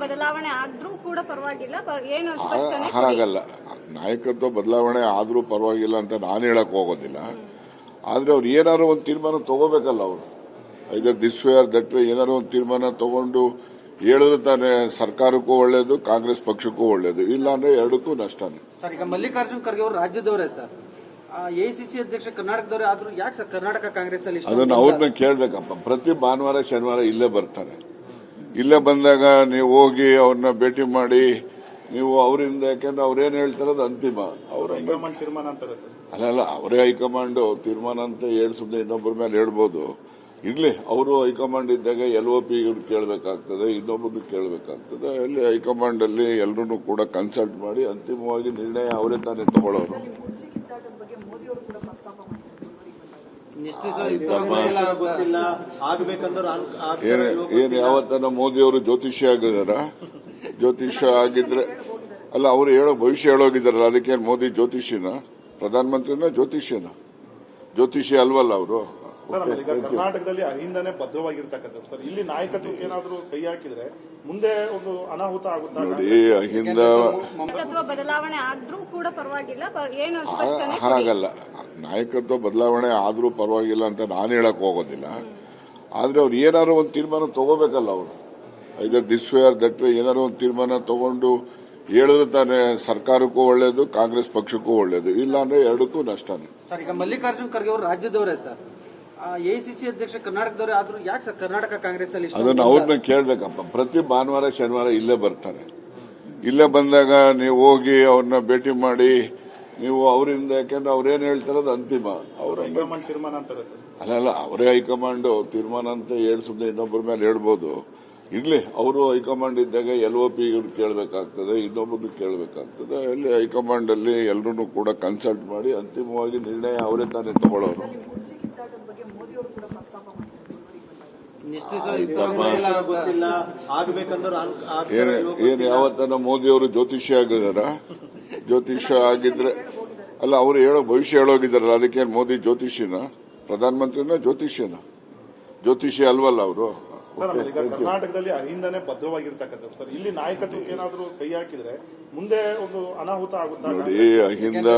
ಬದಲಾವಣೆ ಆದ್ರೂ ಕೂಡ ಪರವಾಗಿಲ್ಲ ಏನು ಸ್ಪಷ್ಟನೆ ಹಾಗಲ್ಲ. ನಾಯಕತ್ವ ಬದಲಾವಣೆ ಆದ್ರೂ ಪರವಾಗಿಲ್ಲ ಅಂತ ನಾನು ಹೇಳಕ್ ಹೋಗೋದಿಲ್ಲ. ಆದ್ರೆ ಅವ್ರು ಏನಾದ್ರು ಒಂದು ತೀರ್ಮಾನ ತಗೋಬೇಕಲ್ಲ. ಅವರು either this way or that way ಏನಾದ್ರು ಒಂದು ತೀರ್ಮಾನ ತಗೊಂಡು ಹೇಳಿದ್ರೆ ತಾನೇ ಸರ್ಕಾರಕ್ಕೂ ಒಳ್ಳೇದು, ಕಾಂಗ್ರೆಸ್ ಪಕ್ಷಕ್ಕೂ ಒಳ್ಳೇದು. ಇಲ್ಲ ಅಂದ್ರೆ ಎರಡಕ್ಕೂ ನಷ್ಟನೇ. ಸರ್, ಈಗ ಮಲ್ಲಿಕಾರ್ಜುನ್ ಖರ್ಗೆ ಅವರು ರಾಜ್ಯದವರೇ ಸರ್, ಎಐಸಿಸಿ ಅಧ್ಯಕ್ಷ ಕರ್ನಾಟಕದವರೇ ಆದ್ರೂ ಯಾಕೆ ಸರ್ ಕರ್ನಾಟಕ ಕಾಂಗ್ರೆಸ್ ನಲ್ಲಿ ಅದನ್ನ ಅವ್ರನ್ನ ಕೇಳ್ಬೇಕಪ್ಪ. ಪ್ರತಿ ಭಾನುವಾರ ಶನಿವಾರ ಇಲ್ಲೇ ಬರ್ತಾರೆ. ಇಲ್ಲೇ ಬಂದಾಗ ನೀವು ಹೋಗಿ ಅವ್ರನ್ನ ಭೇಟಿ ಮಾಡಿ ನೀವು ಅವರಿಂದ, ಯಾಕೆಂದ್ರೆ ಅವ್ರೇನ್ ಹೇಳ್ತಾರೆ ಅದು ಅಂತಿಮ. ಅವ್ರ ತೀರ್ಮಾನ ಅಂತಾರೆ ಸರ್. ಅಲ್ಲ, ಅವರೇ ಹೈಕಮಾಂಡ್ ತೀರ್ಮಾನ ಅಂತ ಹೇಳಿ ಸುಮ್ಮನೆ ಇನ್ನೊಬ್ಬರ ಮೇಲೆ ಹೇಳ್ಬೋದು. ಇರ್ಲಿ, ಅವರು ಹೈಕಮಾಂಡ್ ಇದ್ದಾಗ LOP ಇವ್ರು ಕೇಳಬೇಕಾಗ್ತದೆ, ಇನ್ನೊಬ್ಬರು ಕೇಳಬೇಕಾಗ್ತದೆ. ಅಲ್ಲಿ ಹೈಕಮಾಂಡ್ ಅಲ್ಲಿ ಎಲ್ಲರೂ ಕೂಡ ಕನ್ಸಲ್ಟ್ ಮಾಡಿ ಅಂತಿಮವಾಗಿ ನಿರ್ಣಯ ಅವರೇ ತಾನೇ ತಗೊಳ್ಳೋರು. ಏನ್ ಯಾವತ್ತನ ಮೋದಿ ಅವರು ಜ್ಯೋತಿಷ್ಯ ಆಗಿದಾರ? ಜ್ಯೋತಿಷ್ಯ ಆಗಿದ್ರೆ ಅಲ್ಲ, ಅವ್ರು ಹೇಳೋ ಭವಿಷ್ಯ ಹೇಳೋಗಿದಾರಲ್ಲ, ಅದಕ್ಕೇನು ಮೋದಿ ಜ್ಯೋತಿಷಿನ? ಪ್ರಧಾನಮಂತ್ರಿನ ಜ್ಯೋತಿಷಿ ಅಲ್ವಲ್ಲ ಅವರು? ಕರ್ನಾಟಕದಲ್ಲಿ ಅಹಿಂದನೇ ಭದ್ರವಾಗಿರ್ತಕ್ಕಂಥ ಸರ್, ಇಲ್ಲಿ ನಾಯಕತ್ವಕ್ಕೆ ಏನಾದರೂ ಕೈ ಹಾಕಿದ್ರೆ ಮುಂದೆ ಒಂದು ಅನಾಹುತ ಆಗುತ್ತೆ ನೋಡಿ. ಅಹಿಂದ ಬದಲಾವಣೆ ಆದ್ರೂ ಕೂಡ ಪರವಾಗಿಲ್ಲ ಏನು ಸ್ಪಷ್ಟನೆ ಹಾಗಲ್ಲ. ನಾಯಕತ್ವ ಬದಲಾವಣೆ ಆದ್ರೂ ಪರವಾಗಿಲ್ಲ ಅಂತ ನಾನು ಹೇಳಕ್ ಹೋಗೋದಿಲ್ಲ. ಆದ್ರೆ ಅವ್ರು ಏನಾದ್ರು ಒಂದು ತೀರ್ಮಾನ ತಗೋಬೇಕಲ್ಲ. ಅವರು either this way or that way ಏನಾದ್ರು ಒಂದು ತೀರ್ಮಾನ ತಗೊಂಡು ಹೇಳಿದ್ರೆ ತಾನೇ ಸರ್ಕಾರಕ್ಕೂ ಒಳ್ಳೇದು, ಕಾಂಗ್ರೆಸ್ ಪಕ್ಷಕ್ಕೂ ಒಳ್ಳೇದು. ಇಲ್ಲ ಅಂದ್ರೆ ಎರಡಕ್ಕೂ ನಷ್ಟನೇ. ಸರ್, ಈಗ ಮಲ್ಲಿಕಾರ್ಜುನ್ ಖರ್ಗೆ ಅವರು ರಾಜ್ಯದವರೇ ಸರ್, ಎಐಸಿಸಿ ಅಧ್ಯಕ್ಷ ಕರ್ನಾಟಕದವರೇ ಆದ್ರೂ ಯಾಕೆ ಸರ್ ಕರ್ನಾಟಕ ಕಾಂಗ್ರೆಸ್ ನಲ್ಲಿ ಅದನ್ನ ಅವ್ರನ್ನ ಕೇಳ್ಬೇಕಪ್ಪ. ಪ್ರತಿ ಭಾನುವಾರ ಶನಿವಾರ ಇಲ್ಲೇ ಬರ್ತಾರೆ. ಇಲ್ಲೇ ಬಂದಾಗ ನೀವು ಹೋಗಿ ಅವ್ರನ್ನ ಭೇಟಿ ಮಾಡಿ ನೀವು ಅವರಿಂದ, ಯಾಕೆಂದ್ರೆ ಅವ್ರೇನ್ ಹೇಳ್ತಾರೆ ಅದು ಅಂತಿಮ. ಅವ್ರ ತೀರ್ಮಾನ ಅಂತಾರೆ ಸರ್. ಅಲ್ಲ, ಅವರೇ ಹೈಕಮಾಂಡ್ ತೀರ್ಮಾನ ಅಂತ ಹೇಳಿ ಸುಮ್ಮನೆ ಇನ್ನೊಬ್ಬರ ಮೇಲೆ ಹೇಳ್ಬೋದು. ಇರ್ಲಿ, ಅವರು ಹೈಕಮಾಂಡ್ ಇದ್ದಾಗ LOP ಇವ್ರು ಕೇಳಬೇಕಾಗ್ತದೆ, ಇನ್ನೊಬ್ಬರು ಕೇಳಬೇಕಾಗ್ತದೆ. ಅಲ್ಲಿ ಹೈಕಮಾಂಡ್ ಅಲ್ಲಿ ಎಲ್ಲರೂ ಕೂಡ ಕನ್ಸಲ್ಟ್ ಮಾಡಿ ಅಂತಿಮವಾಗಿ ನಿರ್ಣಯ ಅವರೇ ತಾನೇ ತಗೊಳ್ಳೋರು. ಏನ್ ಯಾವತ್ತನ ಮೋದಿ ಅವರು ಜ್ಯೋತಿಷ್ಯ ಆಗಿದಾರ? ಜ್ಯೋತಿಷ್ಯ ಆಗಿದ್ರೆ ಅಲ್ಲ, ಅವ್ರು ಹೇಳೋ ಭವಿಷ್ಯ ಹೇಳೋಗಿದಾರಲ್ಲ, ಅದಕ್ಕೇನು ಮೋದಿ ಜ್ಯೋತಿಷಿನ? ಪ್ರಧಾನಮಂತ್ರಿನ ಜ್ಯೋತಿಷಿ ಅಲ್ವಲ್ಲ ಅವರು? ಕರ್ನಾಟಕದಲ್ಲಿ ಅಹಿಂದನೇ ಭದ್ರವಾಗಿರ್ತಕ್ಕಂಥ ಸರ್, ಇಲ್ಲಿ ನಾಯಕತ್ವಕ್ಕೆ ಏನಾದರೂ ಕೈ ಹಾಕಿದ್ರೆ ಮುಂದೆ ಒಂದು ಅನಾಹುತ ಆಗುತ್ತೆ ನೋಡಿ. ಅಹಿಂದ